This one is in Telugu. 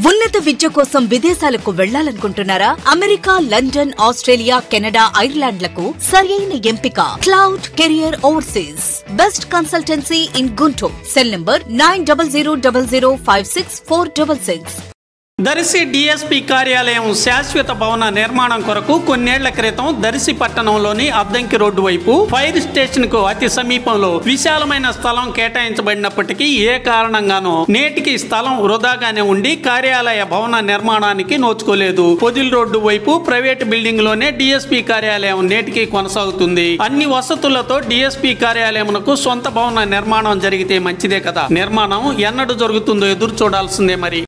ఉన్నత విద్య కోసం విదేశాలకు వెళ్లాలనుకుంటున్నారా? అమెరికా, లండన్, ఆస్ట్రేలియా, కెనడా, ఐర్లాండ్లకు సరైన ఎంపిక cloud career overseas. Best consultancy in Guntur. Cell number 9000056466. Darsi DSP కార్యాలయం శాశ్వత భవన నిర్మాణం కొరకు కొన్నేళ్ల క్రితం దర్శి పట్టణంలోని అద్దంకి రోడ్డు వైపు ఫైర్ స్టేషన్ కు అతి సమీపంలో విశాలమైన స్థలం కేటాయించబడినప్పటికీ ఏ కారణంగానో నేటికి స్థలం వృధాగానే ఉండి కార్యాలయ భవన నిర్మాణానికి నోచుకోలేదు. పొదిల్ రోడ్డు వైపు ప్రైవేట్ బిల్డింగ్ లోనే డిఎస్పీ కార్యాలయం నేటికి కొనసాగుతుంది. అన్ని వసతులతో డిఎస్పీ కార్యాలయంకు సొంత భవన నిర్మాణం జరిగితే మంచిదే కదా. నిర్మాణం ఎన్నడూ జరుగుతుందో ఎదురు చూడాల్సిందే మరి.